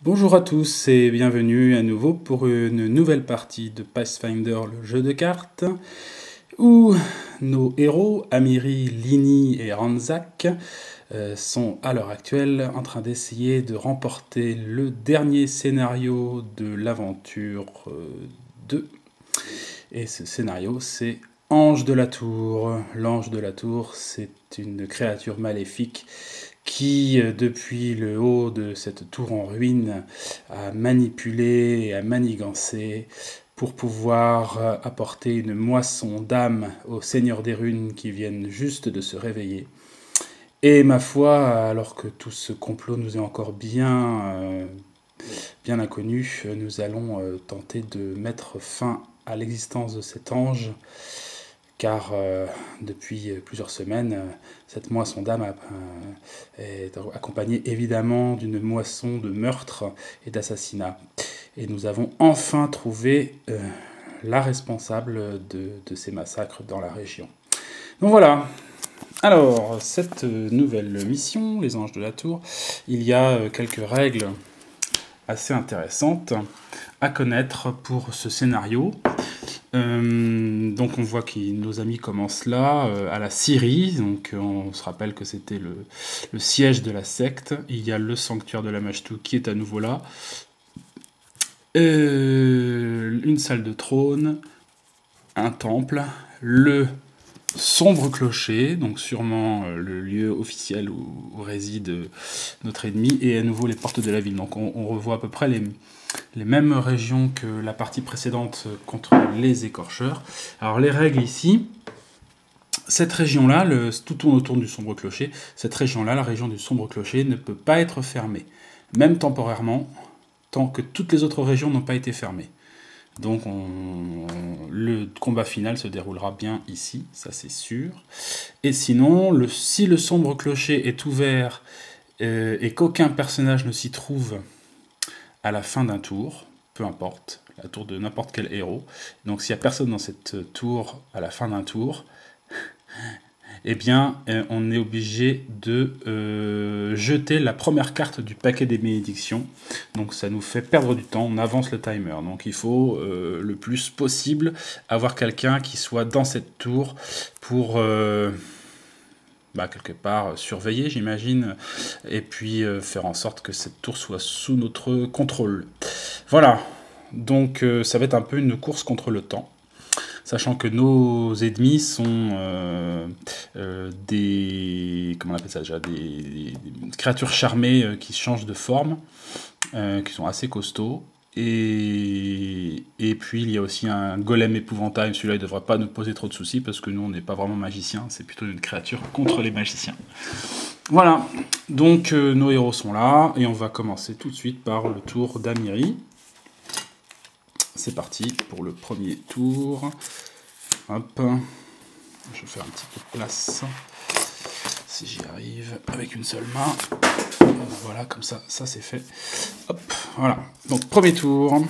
Bonjour à tous et bienvenue à nouveau pour une nouvelle partie de Pathfinder, le jeu de cartes, où nos héros, Amiri, Lini et Ranzak, sont à l'heure actuelle en train d'essayer de remporter le dernier scénario de l'aventure 2. Et ce scénario, c'est Ange de la Tour. L'Ange de la Tour, c'est une créature maléfique qui, depuis le haut de cette tour en ruine, a manipulé et a manigancé pour pouvoir apporter une moisson d'âmes aux seigneurs des runes qui viennent juste de se réveiller. Et ma foi, alors que tout ce complot nous est encore bien inconnu, nous allons tenter de mettre fin à l'existence de cet ange, car depuis plusieurs semaines, cette moisson d'âme est accompagnée évidemment d'une moisson de meurtres et d'assassinats. Et nous avons enfin trouvé la responsable de ces massacres dans la région. Donc voilà. Alors, cette nouvelle mission, les Anges de la Tour, il y a quelques règles assez intéressantes à connaître pour ce scénario. Donc on voit que nos amis commencent là, à la Syrie, donc on se rappelle que c'était le siège de la secte. Il y a le sanctuaire de la Mashtu qui est à nouveau là, une salle de trône, un temple, le sombre clocher, donc sûrement le lieu officiel où réside notre ennemi, et à nouveau les portes de la ville. Donc on revoit à peu près les mêmes régions que la partie précédente contre les écorcheurs. Alors les règles ici, cette région-là, tout tourne autour du sombre clocher, cette région-là, la région du sombre clocher, ne peut pas être fermée, même temporairement, tant que toutes les autres régions n'ont pas été fermées. Donc le combat final se déroulera bien ici, ça c'est sûr. Et sinon, si le sombre clocher est ouvert et qu'aucun personnage ne s'y trouve à la fin d'un tour, peu importe, la tour de n'importe quel héros, donc s'il n'y a personne dans cette tour à la fin d'un tour, eh bien, on est obligé de jeter la première carte du paquet des bénédictions. Donc ça nous fait perdre du temps, on avance le timer. Donc il faut le plus possible avoir quelqu'un qui soit dans cette tour pour quelque part surveiller, j'imagine, et puis faire en sorte que cette tour soit sous notre contrôle. Voilà, donc ça va être un peu une course contre le temps. Sachant que nos ennemis sont comment on appelle ça déjà, des créatures charmées qui changent de forme, qui sont assez costauds. Et puis il y a aussi un golem épouvantail. Celui-là, il ne devrait pas nous poser trop de soucis parce que nous, on n'est pas vraiment magiciens. C'est plutôt une créature contre les magiciens. Voilà, donc nos héros sont là et on va commencer tout de suite par le tour d'Amiri. C'est parti pour le premier tour. Hop. Je vais faire un petit peu de place. Si j'y arrive avec une seule main. Voilà, comme ça c'est fait. Hop, voilà. Donc premier tour.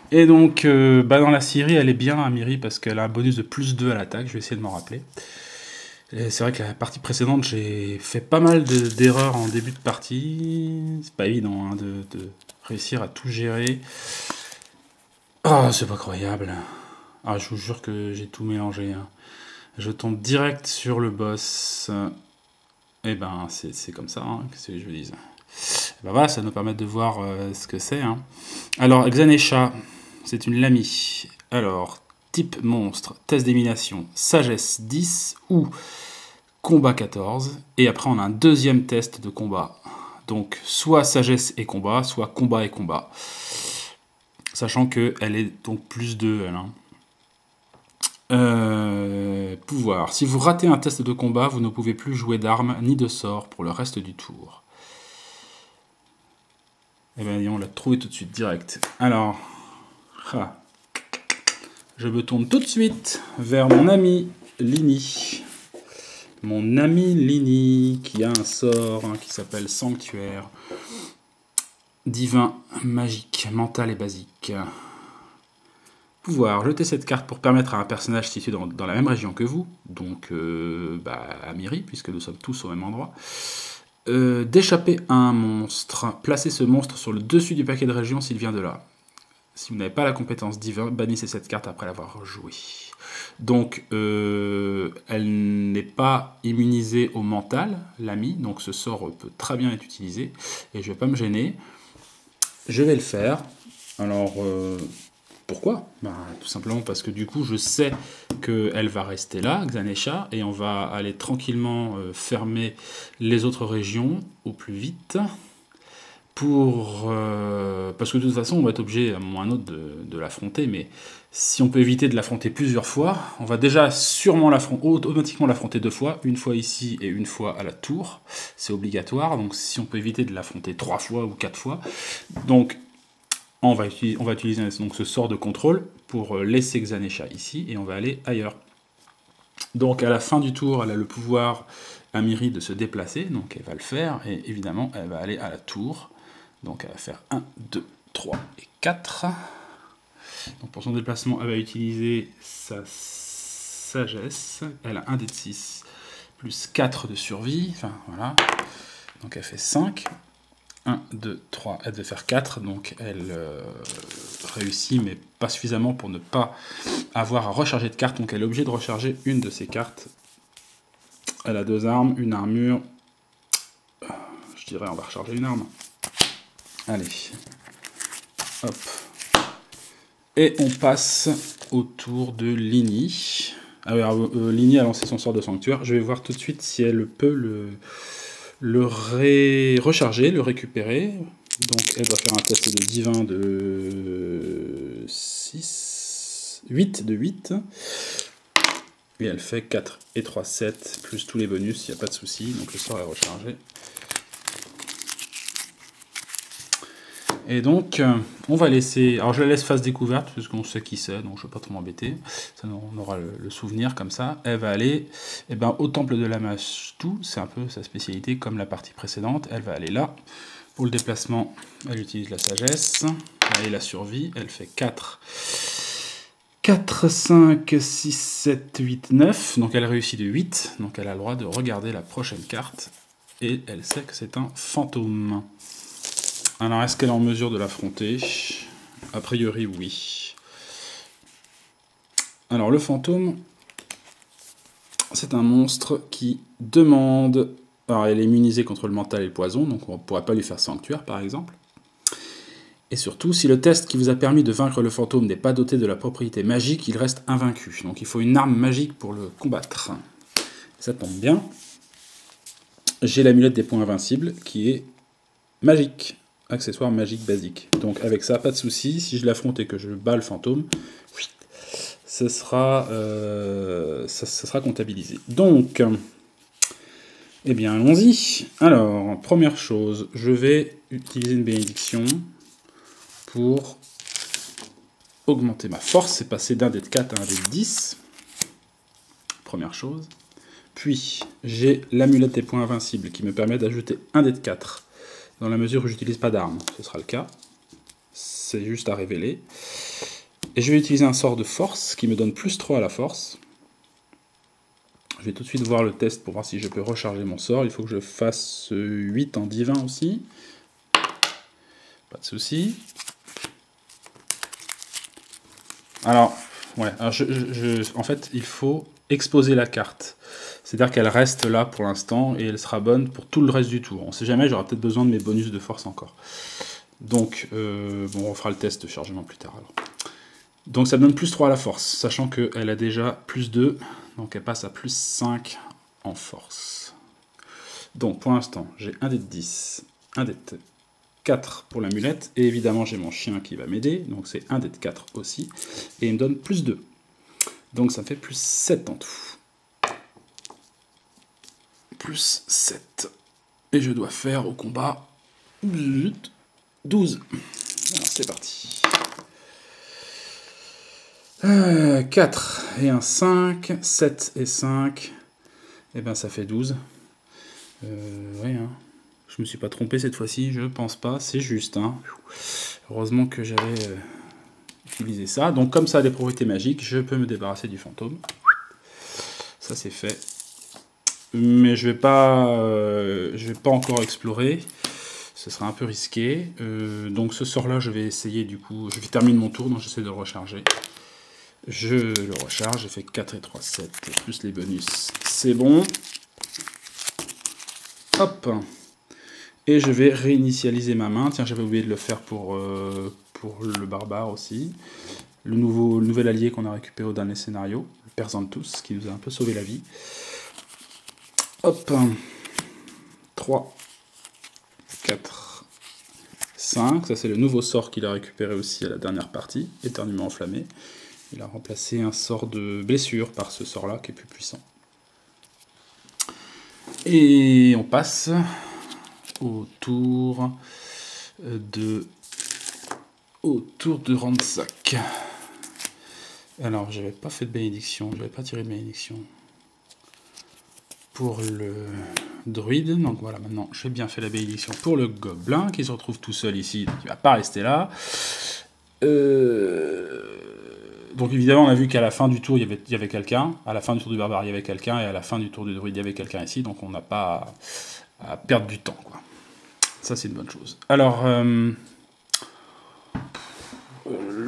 Et donc, dans la Syrie, elle est bien, Amiri, parce qu'elle a un bonus de plus 2 à l'attaque. Je vais essayer de m'en rappeler. Et c'est vrai que la partie précédente, j'ai fait pas mal d'erreurs en début de partie. C'est pas évident hein, de réussir à tout gérer. Oh, c'est pas croyable. Ah, je vous jure que j'ai tout mélangé. Hein. Je tombe direct sur le boss. Et ben, c'est comme ça, hein, qu'est-ce que je vous dise. Ben voilà, ça nous permet de voir ce que c'est. Hein. Alors, Xanesha, c'est une Lamy. Alors, type monstre, test d'élimination, sagesse 10 ou combat 14. Et après, on a un deuxième test de combat. Donc, soit sagesse et combat, soit combat et combat. Sachant qu'elle est donc plus 2, elle. Hein. Pouvoir. Si vous ratez un test de combat, vous ne pouvez plus jouer d'armes ni de sorts pour le reste du tour. Eh bien, on l'a trouvé tout de suite, direct. Alors, je me tourne tout de suite vers mon ami Lini. Mon ami Lini, qui a un sort qui s'appelle Sanctuaire. Divin, magique, mental et basique. Pouvoir, jeter cette carte pour permettre à un personnage situé dans la même région que vous, donc Amiri, puisque nous sommes tous au même endroit, d'échapper à un monstre. Placez ce monstre sur le dessus du paquet de région s'il vient de là. Si vous n'avez pas la compétence divin, bannissez cette carte après l'avoir jouée. Donc, elle n'est pas immunisée au mental, l'ami, donc ce sort peut très bien être utilisé, et je ne vais pas me gêner. Je vais le faire. Alors, pourquoi? Tout simplement parce que du coup, je sais qu'elle va rester là, Xanesha, et on va aller tranquillement fermer les autres régions au plus vite. Parce que de toute façon, on va être obligé à un moment ou à un autre de l'affronter, mais si on peut éviter de l'affronter plusieurs fois, on va déjà sûrement automatiquement l'affronter 2 fois, une fois ici et une fois à la tour, c'est obligatoire, donc si on peut éviter de l'affronter 3 fois ou 4 fois, donc on va utiliser donc ce sort de contrôle pour laisser Xanesha ici, et on va aller ailleurs. Donc à la fin du tour, elle a le pouvoir Amiri de se déplacer, donc elle va le faire, et évidemment elle va aller à la tour. Donc elle va faire 1, 2, 3 et 4. Donc pour son déplacement, elle va utiliser sa sagesse. Elle a 1 dé de 6 plus 4 de survie. Enfin voilà. Donc elle fait 5. 1, 2, 3. Elle devait faire 4. Donc elle réussit, mais pas suffisamment pour ne pas avoir à recharger de cartes. Donc elle est obligée de recharger une de ses cartes. Elle a 2 armes, une armure. Je dirais on va recharger une arme. Allez, hop. Et on passe au tour de Lini. Ah oui, alors, Lini a lancé son sort de sanctuaire. Je vais voir tout de suite si elle peut le recharger, le récupérer. Donc elle va faire un test de divin de 8 de 8. Et elle fait 4 et 3, 7, plus tous les bonus, il n'y a pas de souci. Donc le sort est rechargé. Et donc, on va laisser... Alors, je la laisse face découverte, puisqu'on sait qui c'est, donc je ne vais pas trop m'embêter. On aura le souvenir comme ça. Elle va aller au temple de Lamashtu, c'est un peu sa spécialité, comme la partie précédente. Elle va aller là. Pour le déplacement, elle utilise la sagesse. Et la survie, elle fait 4. 4, 5, 6, 7, 8, 9. Donc, elle réussit de 8. Donc, elle a le droit de regarder la prochaine carte. Et elle sait que c'est un fantôme. Alors, est-ce qu'elle est en mesure de l'affronter? A priori, oui. Alors, le fantôme, c'est un monstre qui demande... Alors, elle est immunisée contre le mental et le poison, donc on ne pourrait pas lui faire sanctuaire, par exemple. Et surtout, si le test qui vous a permis de vaincre le fantôme n'est pas doté de la propriété magique, il reste invaincu. Donc, il faut une arme magique pour le combattre. Ça tombe bien. J'ai l'amulette des points invincibles, qui est magique. Accessoire magique basique. Donc avec ça, pas de souci. Si je l'affronte et que je bats le fantôme, ça sera comptabilisé. Donc, eh bien, allons-y. Alors, première chose, je vais utiliser une bénédiction pour augmenter ma force. C'est passer d'un dé de 4 à un dé de 10. Première chose. Puis, j'ai l'amulette des points invincibles qui me permet d'ajouter un dé de 4. Dans la mesure où j'utilise pas d'armes, ce sera le cas. C'est juste à révéler. Et je vais utiliser un sort de force qui me donne plus 3 à la force. Je vais tout de suite voir le test pour voir si je peux recharger mon sort. Il faut que je fasse 8 en divin aussi. Pas de souci. Alors, ouais, alors en fait, il faut exposer la carte. C'est-à-dire qu'elle reste là pour l'instant et elle sera bonne pour tout le reste du tour. On ne sait jamais, j'aurai peut-être besoin de mes bonus de force encore. Donc, bon, on fera le test de chargement plus tard alors. Donc ça me donne plus 3 à la force, sachant qu'elle a déjà plus 2, donc elle passe à plus 5 en force. Donc pour l'instant, j'ai un dé de 10, un dé de 4 pour l'amulette, et évidemment j'ai mon chien qui va m'aider, donc c'est un dé de 4 aussi, et il me donne plus 2. Donc ça fait plus 7 en tout. Plus 7. Et je dois faire au combat 12. Alors c'est parti. 4 et un 5, 7 et 5, et ben ça fait 12. Ouais, hein. Je me suis pas trompé cette fois-ci, je pense pas, c'est juste. Hein. Heureusement que j'avais utilisé ça. Donc comme ça a des propriétés magiques, je peux me débarrasser du fantôme. Ça c'est fait. mais je vais pas encore explorer. Ce sera un peu risqué. Donc ce sort-là, je vais essayer du coup. Je vais terminer mon tour, donc j'essaie de le recharger. Je le recharge, j'ai fait 4 et 3, 7, plus les bonus. C'est bon. Hop. Et je vais réinitialiser ma main. Tiens, j'avais oublié de le faire pour le barbare aussi. Le nouvel allié qu'on a récupéré au dernier scénario, le Père Xanthus, qui nous a un peu sauvé la vie. Hop. 3, 4, 5. Ça, c'est le nouveau sort qu'il a récupéré aussi à la dernière partie, éternuement enflammé. Il a remplacé un sort de blessure par ce sort-là, qui est plus puissant. Et on passe au tour de Randsack. Alors, j'avais pas fait de bénédiction, j'avais pas tiré de bénédiction pour le druide. Donc voilà, maintenant j'ai bien fait la bénédiction pour le gobelin qui se retrouve tout seul ici, donc il va pas rester là. Donc évidemment, on a vu qu'à la fin du tour, il y avait quelqu'un. À la fin du tour du barbare, il y avait quelqu'un. Et à la fin du tour du druide, il y avait quelqu'un ici. Donc on n'a pas à perdre du temps, quoi. Ça, c'est une bonne chose. Alors,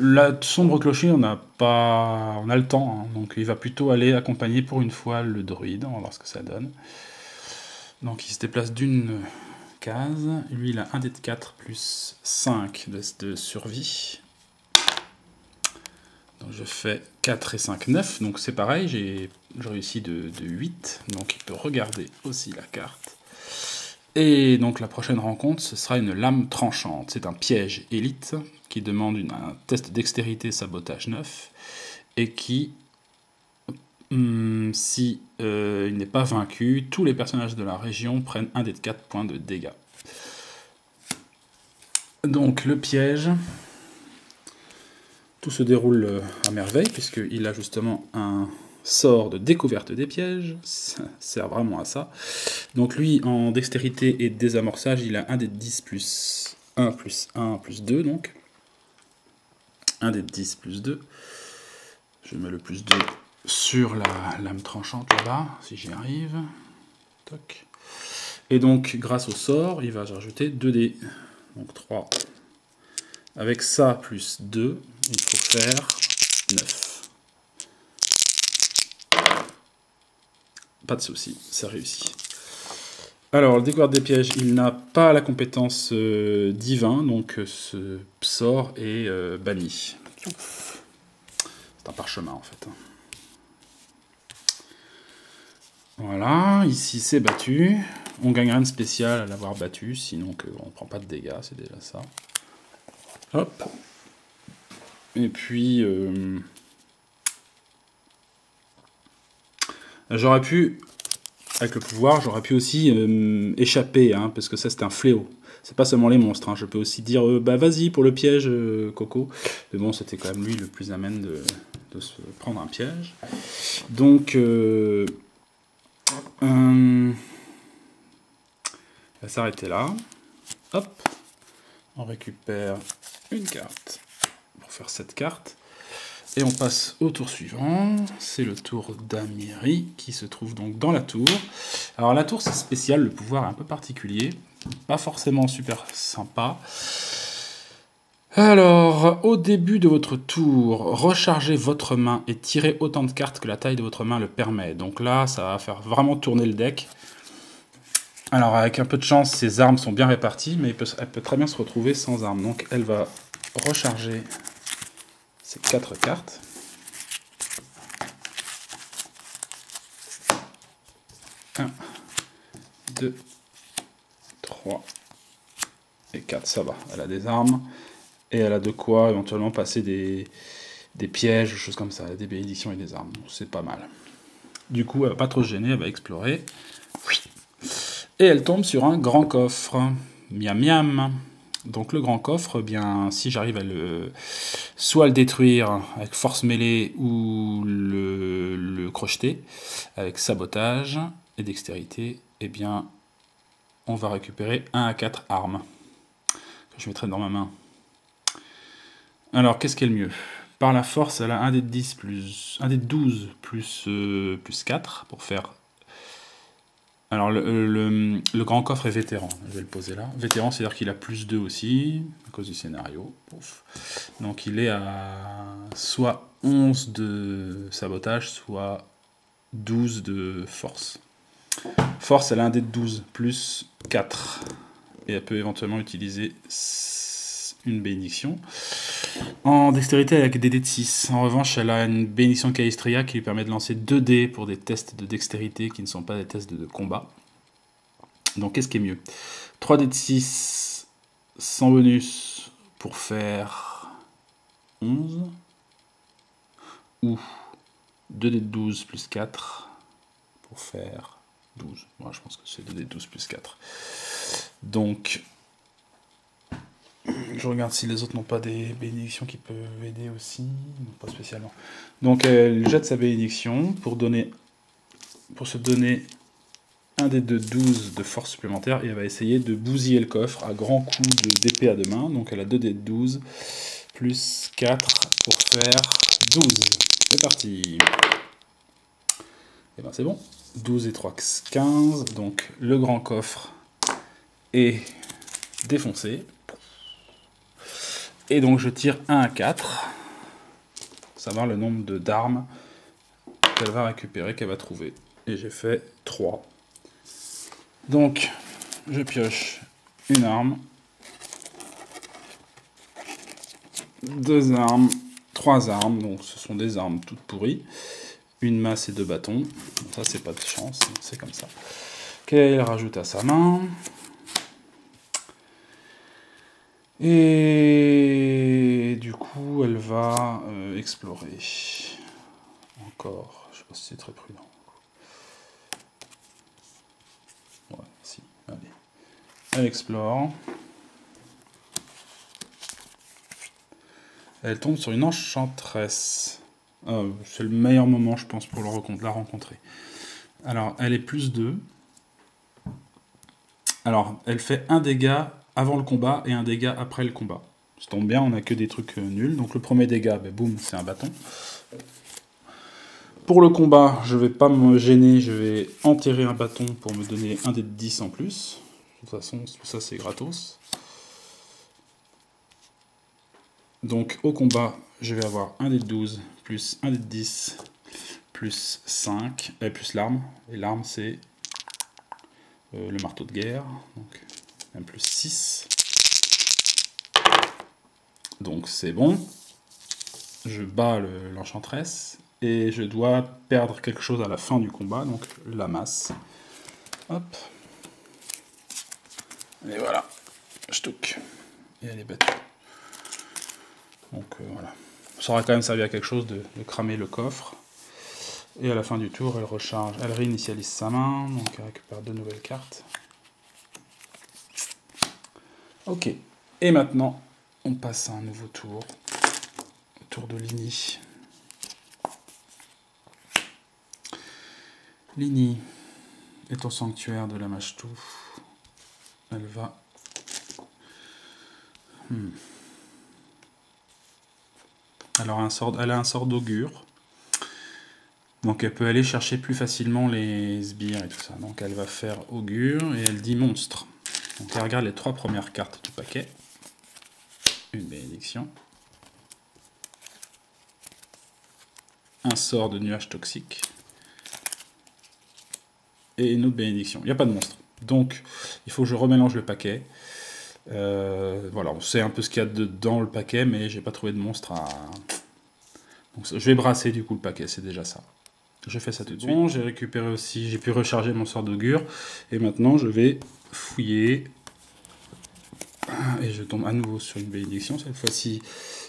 la sombre clocher, on a le temps. Hein. Donc il va plutôt aller accompagner pour une fois le druide. On va voir ce que ça donne. Donc il se déplace d'une case. Lui, il a un dé de 4 plus 5 de survie. Donc je fais 4 et 5, 9, donc c'est pareil, j'ai réussi de 8, donc il peut regarder aussi la carte. Et donc la prochaine rencontre, ce sera une lame tranchante. C'est un piège élite qui demande un test dextérité sabotage 9, et qui, si il n'est pas vaincu, tous les personnages de la région prennent un dé de 4 points de dégâts. Donc le piège... Tout se déroule à merveille, puisqu'il a justement un sort de découverte des pièges. Ça sert vraiment à ça. Donc lui, en dextérité et désamorçage, il a un dé de 10 plus 1 plus 1 plus 2, donc. Un dé de 10 plus 2. Je mets le plus 2 sur la lame tranchante là-bas, si j'y arrive. Toc. Et donc, grâce au sort, il va rajouter 2 dés. Donc 3. Avec ça, plus 2, il faut faire 9. Pas de souci, ça réussit. Alors, le découverte des pièges, il n'a pas la compétence divin, donc ce sort est banni. C'est un parchemin, en fait. Voilà, ici c'est battu. On gagne rien de spécial à l'avoir battu, sinon on ne prend pas de dégâts, c'est déjà ça. Hop. Et puis, j'aurais pu, avec le pouvoir, j'aurais pu aussi échapper, hein, parce que ça c'est un fléau. C'est pas seulement les monstres, hein. Je peux aussi dire, bah vas-y pour le piège, Coco. Mais bon, c'était quand même lui le plus amène de se prendre un piège. Donc, on va s'arrêter là. Hop. On récupère une carte pour faire cette carte. Et on passe au tour suivant. C'est le tour d'Amiri qui se trouve donc dans la tour. Alors la tour c'est spécial, le pouvoir est un peu particulier. Pas forcément super sympa. Alors, au début de votre tour, rechargez votre main et tirez autant de cartes que la taille de votre main le permet. Donc là, ça va faire vraiment tourner le deck. Alors avec un peu de chance, ses armes sont bien réparties, mais elle peut très bien se retrouver sans armes. Donc elle va recharger ces 4 cartes. Un, 2, 3 et 4, ça va. Elle a des armes et elle a de quoi éventuellement passer des pièges, des choses comme ça, des bénédictions et des armes. C'est pas mal. Du coup, elle va pas trop se gêner, elle va explorer. Et elle tombe sur un grand coffre. Miam miam. Donc le grand coffre, bien, si j'arrive à soit le détruire avec force mêlée ou le crocheter avec sabotage et dextérité, eh bien, on va récupérer 1 à 4 armes que je mettrai dans ma main. Alors, qu'est-ce qui est le mieux? Par la force, elle a 1 dé de 10 plus 1 dé de 12 plus 4 pour faire Alors, le grand coffre est vétéran. Je vais le poser là. Vétéran, c'est-à-dire qu'il a plus 2 aussi, à cause du scénario. Pouf. Donc, il est à soit 11 de sabotage, soit 12 de force. Force, elle a un dé de 12, plus 4. Et elle peut éventuellement utiliser une bénédiction. En dextérité, elle a des dés de 6. En revanche, elle a une bénédiction Caestria qui lui permet de lancer 2 dés pour des tests de dextérité qui ne sont pas des tests de combat. Donc, qu'est-ce qui est mieux? 3 dés de 6 sans bonus pour faire 11. Ou 2 dés de 12 plus 4 pour faire 12. Moi, je pense que c'est 2 dés de 12 plus 4. Donc, je regarde si les autres n'ont pas des bénédictions qui peuvent aider aussi. Non, pas spécialement. Donc, elle jette sa bénédiction pour se donner un dé de 12 de force supplémentaire et elle va essayer de bousiller le coffre à grands coups d'épée à deux mains. Donc, elle a 2 dés de 12 plus 4 pour faire 12. C'est parti. Et ben c'est bon. 12 et 3, 15. Donc, le grand coffre est défoncé. Et donc je tire 1 à 4, savoir le nombre d'armes qu'elle va récupérer, qu'elle va trouver. Et j'ai fait 3. Donc je pioche une arme, 2 armes, 3 armes, donc ce sont des armes toutes pourries. Une masse et 2 bâtons. Donc ça c'est pas de chance, c'est comme ça. Qu'elle rajoute à sa main. Et du coup, elle va explorer. Encore, je sais pas si c'est très prudent. Ouais, si, allez. Elle explore. Elle tombe sur une enchanteresse. C'est le meilleur moment, je pense, pour la rencontrer. Alors, elle est plus 2. Alors, elle fait un dégât avant le combat et un dégât après le combat. Ça tombe bien, on n'a que des trucs nuls. Donc le premier dégât, boum, c'est un bâton. Pour le combat, je vais pas me gêner, je vais enterrer un bâton pour me donner un dé de 10 en plus. De toute façon, tout ça c'est gratos. Donc au combat, je vais avoir un dé de 12 plus un dé de 10 plus 5, plus l'arme. Et l'arme c'est le marteau de guerre. Donc un plus 6. Donc c'est bon. Je bats l'enchanteresse. Et je dois perdre quelque chose à la fin du combat. Donc la masse. Hop. Et voilà. J'touc. Et elle est battue. Donc voilà. Ça aurait quand même servi à quelque chose de cramer le coffre. Et à la fin du tour, elle recharge. Elle réinitialise sa main. Donc elle récupère 2 nouvelles cartes. Ok. Et maintenant, on passe à un nouveau tour. Le tour de Lini. Lini est au sanctuaire de la Mashtu. Elle va... Alors elle a un sort d'augure. Donc elle peut aller chercher plus facilement les sbires et tout ça. Donc elle va faire augure et elle dit monstre. Donc elle regarde les 3 premières cartes du paquet. Une bénédiction. Un sort de nuage toxique. Et une autre bénédiction. Il n'y a pas de monstre. Donc il faut que je remélange le paquet. Voilà, on sait un peu ce qu'il y a dans le paquet, mais j'ai pas trouvé de monstre à... Donc je vais brasser du coup le paquet, c'est déjà ça. Je fais ça tout de suite. Bon, j'ai récupéré aussi, j'ai pu recharger mon sort d'augure. Et maintenant, je vais fouiller. Et je tombe à nouveau sur une bénédiction. Cette fois-ci,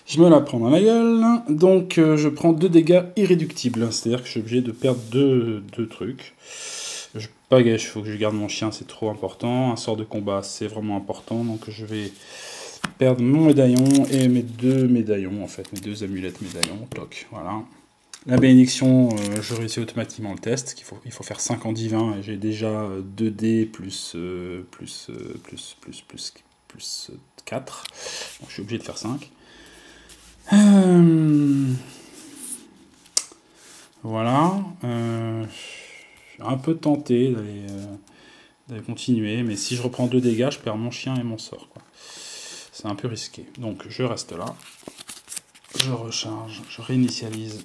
je me la prends dans la gueule. Donc, je prends 2 dégâts irréductibles. C'est-à-dire que je suis obligé de perdre deux trucs. Je pagaie, il faut que je garde mon chien, c'est trop important. Un sort de combat, c'est vraiment important. Donc, je vais perdre mon médaillon et mes 2 médaillons, en fait. Mes 2 amulettes médaillons. Toc, voilà. La bénédiction, je réussis automatiquement le test. Il faut faire 5 en divin et j'ai déjà 2D plus 4. Donc je suis obligé de faire 5. Voilà. Je suis un peu tenté d'aller d'aller continuer, mais si je reprends 2 dégâts, je perds mon chien et mon sort, quoi. C'est un peu risqué. Donc je reste là. Je recharge, je réinitialise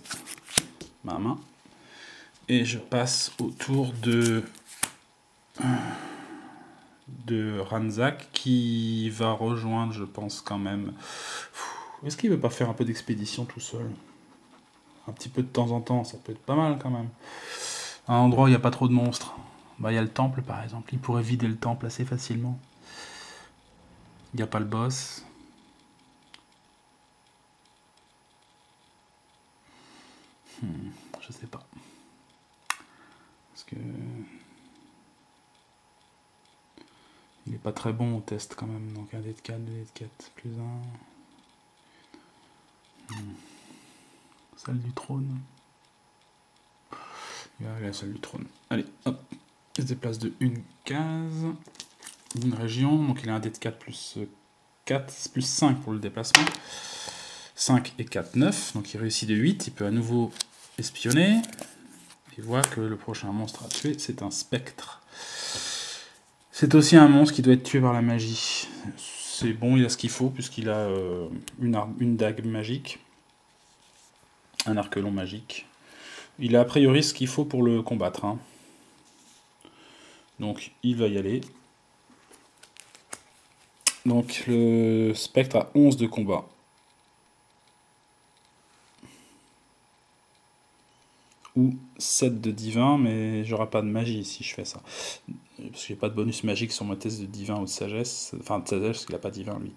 ma main. Et je passe au tour de Ranzak qui va rejoindre, je pense quand même. Est-ce qu'il veut pas faire un peu d'expédition tout seul? Un petit peu de temps en temps, ça peut être pas mal quand même. À un endroit où il n'y a pas trop de monstres. Bah, il y a le temple par exemple, il pourrait vider le temple assez facilement. Il n'y a pas le boss. Je sais pas. Parce que... il n'est pas très bon au test quand même. Donc 1 dé de 4, 2 dé de 4, plus 1. Salle du trône. Il va aller à la salle du trône. Allez, hop. Il se déplace de une case. Une région. Donc il a un dé de 4 plus 4, plus 5 pour le déplacement. 5 et 4, 9. Donc il réussit de 8. Il peut à nouveau espionner. Il voit que le prochain monstre à tuer, c'est un spectre. C'est aussi un monstre qui doit être tué par la magie. C'est bon, il a ce qu'il faut, puisqu'il a une dague magique. Un arc-long magique. Il a a priori ce qu'il faut pour le combattre. Hein. Donc il va y aller. Donc le spectre a 11 de combat. Ou 7 de divin, mais j'aurai pas de magie si je fais ça. Parce que j'ai pas de bonus magique sur mon test de divin ou de sagesse. Enfin de sagesse, parce qu'il a pas divin lui.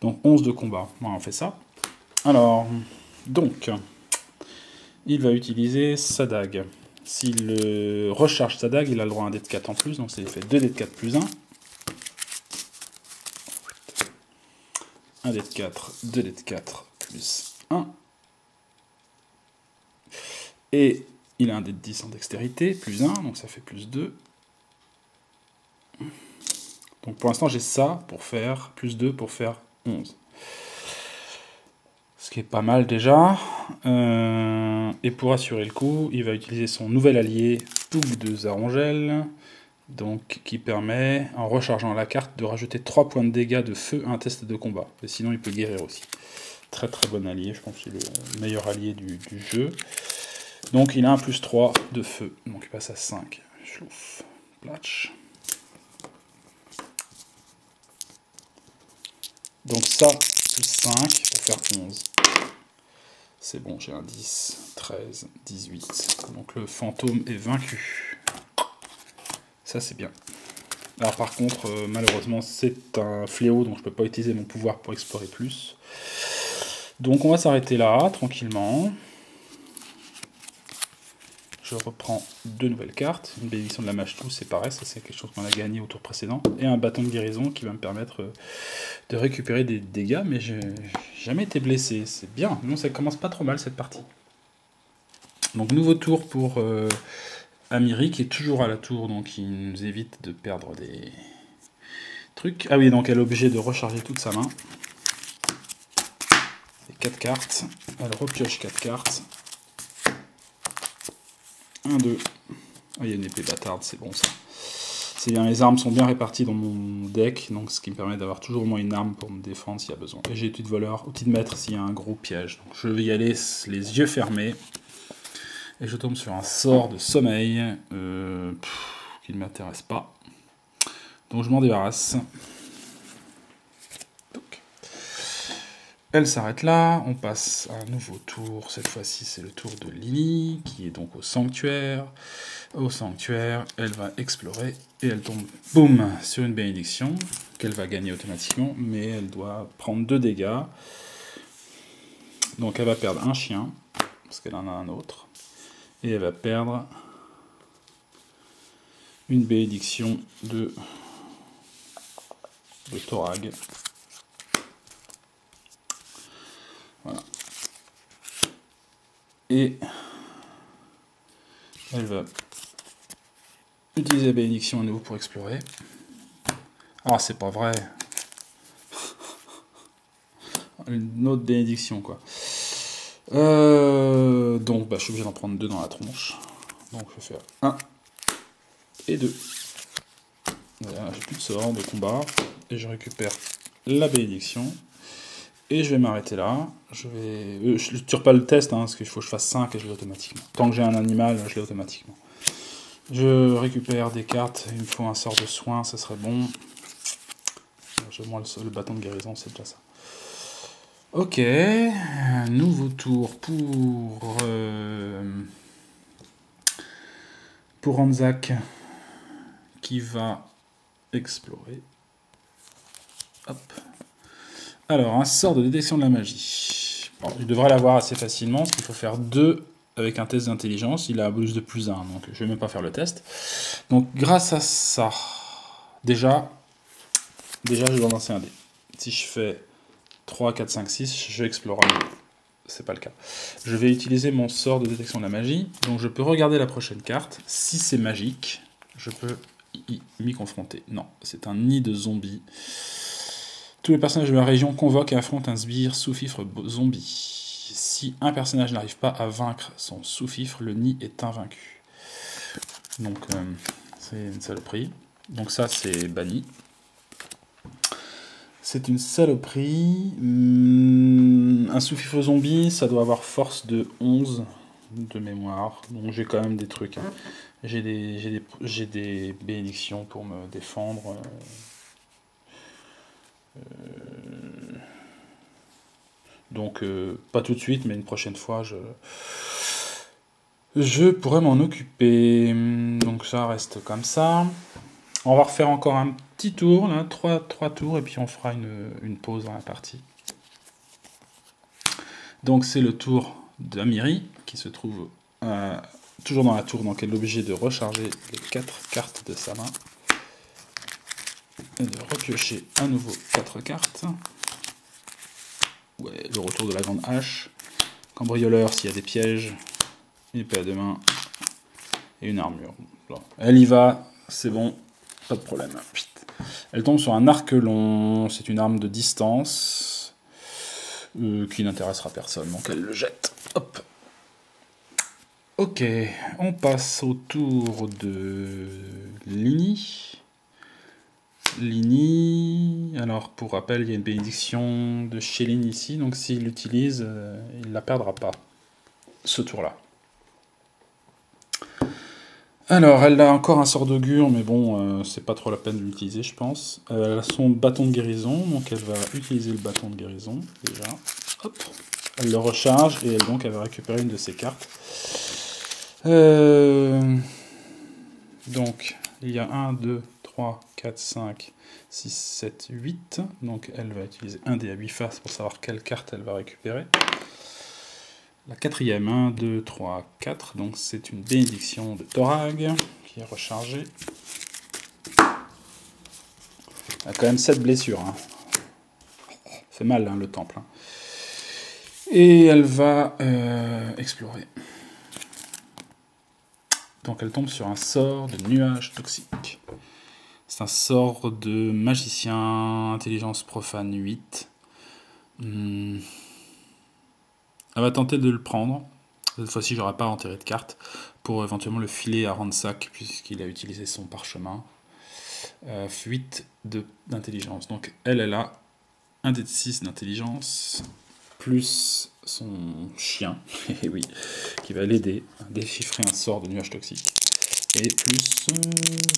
Donc 11 de combat. Voilà, on fait ça. Alors, donc, il va utiliser sa dague. S'il recharge sa dague, il a le droit à un dé de 4 en plus, donc ça lui fait 2 dés de 4 plus 1. 1 dé de 4, 2 dés de 4 plus 1. Et il a un dé de 10 en dextérité, plus 1, donc ça fait plus 2. Donc pour l'instant j'ai ça pour faire plus 2 pour faire 11. Ce qui est pas mal déjà. Et pour assurer le coup, il va utiliser son nouvel allié, Poug de Zarongel, donc qui permet, en rechargeant la carte, de rajouter 3 points de dégâts de feu à un test de combat. Et sinon il peut guérir aussi. Très très bon allié, je pense que c'est le meilleur allié du jeu. Donc il a un plus 3 de feu, donc il passe à 5. Schlouf, platch. Donc ça, plus 5 pour faire 11. C'est bon, j'ai un 10, 13, 18. Donc le fantôme est vaincu. Ça c'est bien. Alors par contre, malheureusement, c'est un fléau, donc je peux pas utiliser mon pouvoir pour explorer plus. Donc on va s'arrêter là, tranquillement. Je reprends 2 nouvelles cartes. Une bénédiction de la mage tout, c'est pareil, ça c'est quelque chose qu'on a gagné au tour précédent. Et un bâton de guérison qui va me permettre de récupérer des dégâts, mais j'ai jamais été blessé. C'est bien, non, ça commence pas trop mal cette partie. Donc nouveau tour pour Amiri qui est toujours à la tour, donc il nous évite de perdre des trucs. Ah oui, donc elle est obligée de recharger toute sa main. Et 4 cartes. Elle repioche 4 cartes. 1, 2. Ah, il y a une épée bâtarde, c'est bon ça. C'est bien, les armes sont bien réparties dans mon deck, donc ce qui me permet d'avoir toujours au moins une arme pour me défendre s'il y a besoin. Et j'ai outil de voleur, outil de maître s'il y a un gros piège. Donc je vais y aller les yeux fermés. Et je tombe sur un sort de sommeil qui ne m'intéresse pas. Donc je m'en débarrasse. Donc. Elle s'arrête là, on passe à un nouveau tour. Cette fois-ci, c'est le tour de Lily, qui est donc au sanctuaire. Au sanctuaire, elle va explorer et elle tombe, boum, sur une bénédiction qu'elle va gagner automatiquement, mais elle doit prendre 2 dégâts. Donc elle va perdre un chien, parce qu'elle en a un autre. Et elle va perdre une bénédiction de Torag. Voilà. Et elle va utiliser la bénédiction à nouveau pour explorer. Ah, c'est pas vrai. Une autre bénédiction, quoi. Donc, je suis obligé d'en prendre 2 dans la tronche. Donc, je vais faire 1 et 2. Voilà, j'ai plus de sort de combat. Et je récupère la bénédiction. Et je vais m'arrêter là. Je ne tire pas le test, hein, parce qu'il faut que je fasse 5 et je l'ai automatiquement. Tant que j'ai un animal, je l'ai automatiquement. Je récupère des cartes. Il me faut un sort de soin, ça serait bon. Moi, le bâton de guérison, c'est déjà ça. Ok, nouveau tour pour Ranzak qui va explorer. Hop. Alors, un sort de détection de la magie. Bon, il devrait l'avoir assez facilement, parce qu'il faut faire 2 avec un test d'intelligence. Il a un bonus de plus 1, donc je vais même pas faire le test. Donc, grâce à ça, déjà je dois lancer un dé. Si je fais 3, 4, 5, 6, je vais explorer. C'est pas le cas. Je vais utiliser mon sort de détection de la magie. Donc je peux regarder la prochaine carte. Si c'est magique, je peux m'y confronter. Non, c'est un nid de zombies. Tous les personnages de la région convoquent et affrontent un sbire sous-fifre zombie. Si un personnage n'arrive pas à vaincre son sous-fifre, le nid est invaincu. Donc c'est une saloperie. Donc ça c'est banni. C'est une saloperie. Un sous-fifre zombie, ça doit avoir force de 11 de mémoire. Donc j'ai quand même des trucs. Hein. J'ai des bénédictions pour me défendre. Donc pas tout de suite, mais une prochaine fois, je pourrais m'en occuper. Donc ça reste comme ça. On va refaire encore un petit tour, là, 3 tours, et puis on fera une pause dans la partie. Donc c'est le tour d'Amiri, qui se trouve toujours dans la tour, donc elle est obligée de recharger les 4 cartes de sa main. Et de repiocher à nouveau 4 cartes. Ouais, le retour de la grande hache. Cambrioleur s'il y a des pièges. Une épée à deux mains. Et une armure. Bon. Elle y va, c'est bon, pas de problème. Elle tombe sur un arc long, c'est une arme de distance. Qui n'intéressera personne, donc elle le jette. Hop. Ok, on passe au tour de Lini. Lini, alors pour rappel, il y a une bénédiction de chez Lini ici, donc s'il l'utilise, il ne la perdra pas, ce tour-là. Alors, elle a encore un sort d'augure, mais bon, c'est pas trop la peine de l'utiliser, je pense. Elle a son bâton de guérison, donc elle va utiliser le bâton de guérison, déjà. Hop. Elle le recharge, et donc elle va récupérer une de ses cartes. Donc, il y a 1, 2, 3, 4, 5, 6, 7, 8. Donc, elle va utiliser un dé à 8 faces pour savoir quelle carte elle va récupérer. La quatrième, 1, 2, 3, 4, donc c'est une bénédiction de Torag, qui est rechargée. Elle a quand même 7 blessures. Hein. Ça fait mal, hein, le temple. Hein. Et elle va explorer. Donc elle tombe sur un sort de nuage toxique. C'est un sort de magicien, intelligence profane 8. Elle va tenter de le prendre. Cette fois-ci, j'aurai pas enterré de carte pour éventuellement le filer à Ranzak puisqu'il a utilisé son parchemin. 8 d'intelligence. Donc elle a un dé de 6 d'intelligence plus son chien, et oui, qui va l'aider à déchiffrer un sort de nuage toxique. Et plus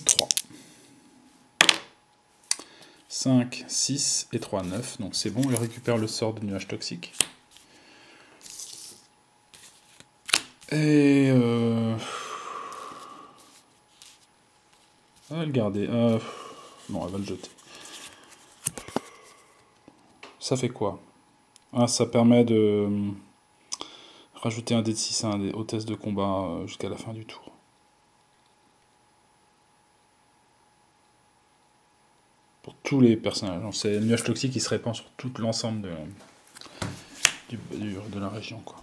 3. 5, 6 et 3, 9. Donc c'est bon, il récupère le sort de nuage toxique. Et elle va le garder. Non, elle va le jeter. Ça fait quoi? Ça permet de rajouter un dé de 6 au test de combat jusqu'à la fin du tour. Pour tous les personnages. C'est le nuage toxique qui se répand sur tout l'ensemble de la région, quoi.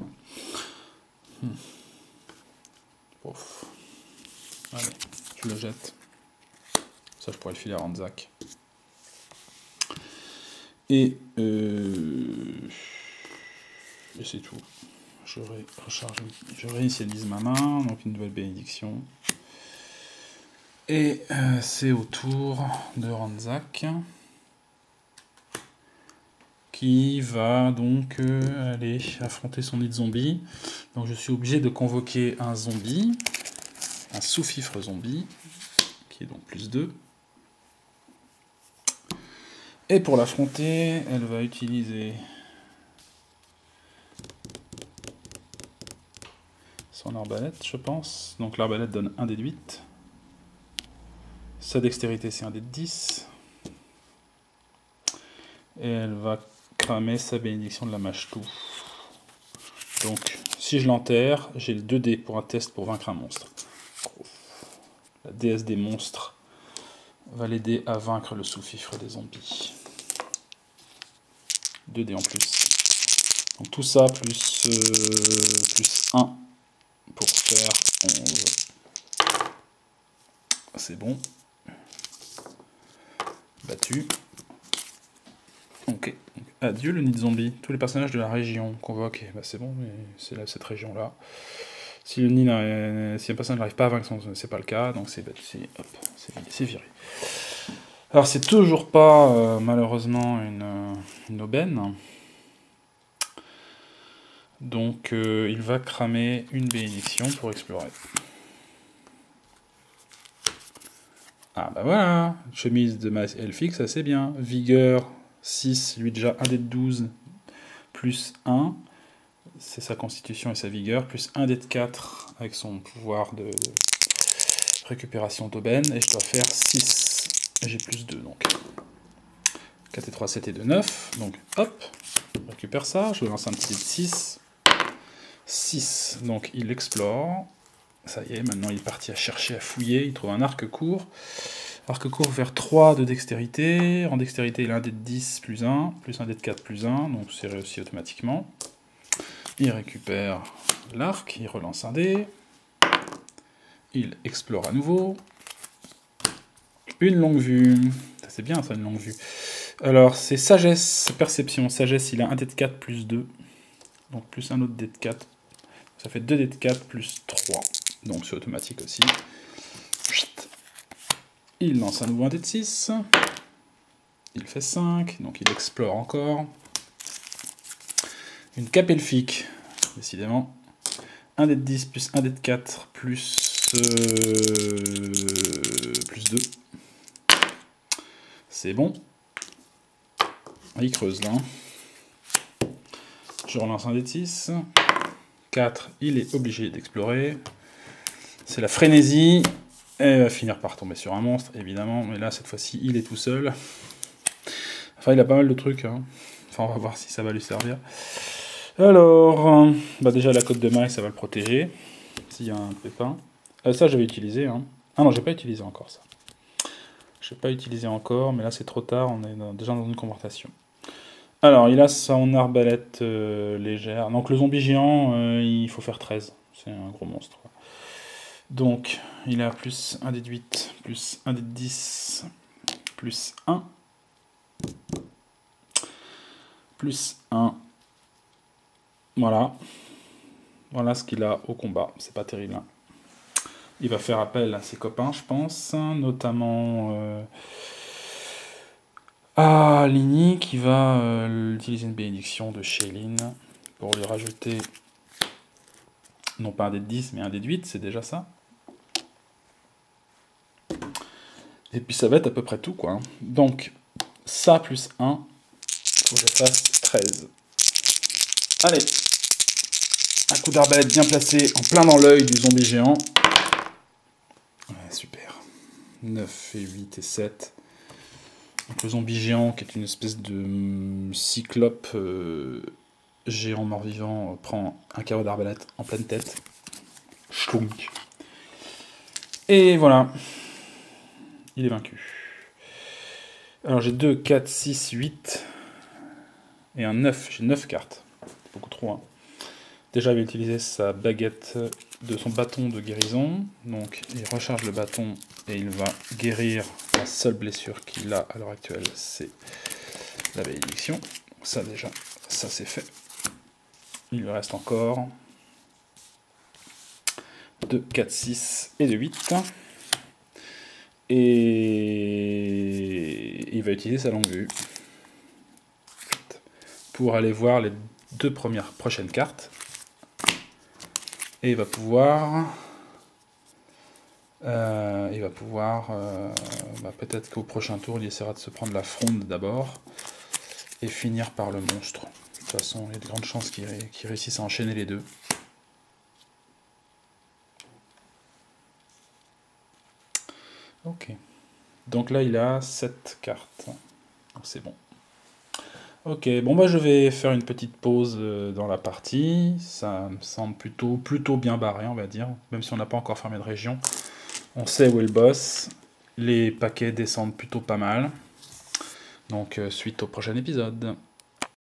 Ouf. Allez, je le jette. Ça, je pourrais le filer à Ranzak. Et c'est tout. Je réinitialise ma main, donc une nouvelle bénédiction. Et c'est au tour de Ranzak, qui va donc aller affronter son nid de zombie. Donc je suis obligé de convoquer un zombie, un sous-fifre zombie, qui est donc plus 2. Et pour l'affronter, elle va utiliser son arbalète, je pense. Donc l'arbalète donne 1 dé de 8. Sa dextérité, c'est 1 dé de 10. Et elle va cramer sa bénédiction de la mâche-tout. Donc, si je l'enterre, j'ai le 2 dés pour un test pour vaincre un monstre. La déesse des monstres va l'aider à vaincre le sous-fifre des zombies. 2 dés en plus. Donc tout ça plus 1 pour faire 11. C'est bon. Battu. Ok. Adieu le nid de zombie. Tous les personnages de la région convoqués. Bah, c'est bon, mais c'est là cette région-là. Si le nid, si un personnage n'arrive pas à vaincre, c'est pas le cas, donc c'est viré. Alors c'est toujours pas malheureusement une aubaine. Donc il va cramer une bénédiction pour explorer. Ah bah voilà, chemise de masse elfique, ça c'est bien. Vigueur 6, lui déjà 1 dé de 12, plus 1, c'est sa constitution et sa vigueur, plus 1 dé de 4 avec son pouvoir de récupération d'aubaine, et je dois faire 6. J'ai plus 2 donc. 4 et 3, 7 et 2, 9. Donc hop, je récupère ça, je lance un petit dé de 6. 6, donc il explore. Ça y est, maintenant il est parti à chercher, à fouiller, il trouve un arc court. Arc court vers 3 de dextérité. En dextérité, il a un dé de 10 plus 1, plus un dé de 4 plus 1, donc c'est réussi automatiquement. Il récupère l'arc, il relance un dé. Il explore à nouveau. Une longue vue. C'est bien ça, une longue vue. Alors, c'est sagesse, perception. Sagesse, il a un dé de 4 plus 2. Donc plus un autre dé de 4. Ça fait 2 dés de 4 plus 3. Donc c'est automatique aussi. Il lance à nouveau un dé de 6. Il fait 5. Donc il explore encore. Une cape elfique. Décidément. 1 dé de 10 plus 1 dé de 4 plus 2. C'est bon. Il creuse là. Je relance un dé de 6. 4, il est obligé d'explorer. C'est la frénésie. Et il va finir par tomber sur un monstre, évidemment. Mais là, cette fois-ci, il est tout seul. Enfin, il a pas mal de trucs. Hein. Enfin, on va voir si ça va lui servir. Alors, bah déjà, la côte de maille, ça va le protéger. S'il y a un pépin. Ça, j'avais utilisé. Hein. Ah non, j'ai pas utilisé encore ça. Je n'ai pas utilisé encore, mais là, c'est trop tard. On est déjà dans une convertation. Alors, il a son arbalète légère. Donc, le zombie géant, il faut faire 13. C'est un gros monstre. Donc, il a plus 1 dé de 8, plus 1 dé de 10, plus 1. Plus 1. Voilà. Voilà ce qu'il a au combat. C'est pas terrible. Hein. Il va faire appel à ses copains, je pense. Notamment à Lini, qui va utiliser une bénédiction de Shailin pour lui rajouter non pas un dé de 10, mais un dé de 8. C'est déjà ça. Et puis ça va être à peu près tout, quoi. Donc, ça plus 1, il faut que je fasse 13. Allez, un coup d'arbalète bien placé, en plein dans l'œil du zombie géant. Ouais, super. 9 et 8 et 7. Donc le zombie géant, qui est une espèce de cyclope géant mort-vivant, prend un carreau d'arbalète en pleine tête. Schlunk. Et voilà. Il est vaincu. Alors j'ai 2, 4, 6, 8 et un 9. J'ai 9 cartes. C'est beaucoup trop. Hein. Déjà, il va utiliser sa baguette de son bâton de guérison. Donc il recharge le bâton et il va guérir. La seule blessure qu'il a à l'heure actuelle, c'est la bénédiction. Ça déjà, ça c'est fait. Il lui reste encore 2, 4, 6 et de 8. Et il va utiliser sa longue vue pour aller voir les deux prochaines cartes. Et il va pouvoir... peut-être qu'au prochain tour, il essaiera de se prendre la fronde d'abord et finir par le monstre. De toute façon, il y a de grandes chances qu'il réussisse à enchaîner les deux. Ok. Donc là, il a 7 cartes. Donc c'est bon. Ok, bon bah je vais faire une petite pause dans la partie. Ça me semble plutôt bien barré, on va dire. Même si on n'a pas encore fermé de région. On sait où est le boss. Les paquets descendent plutôt pas mal. Donc suite au prochain épisode.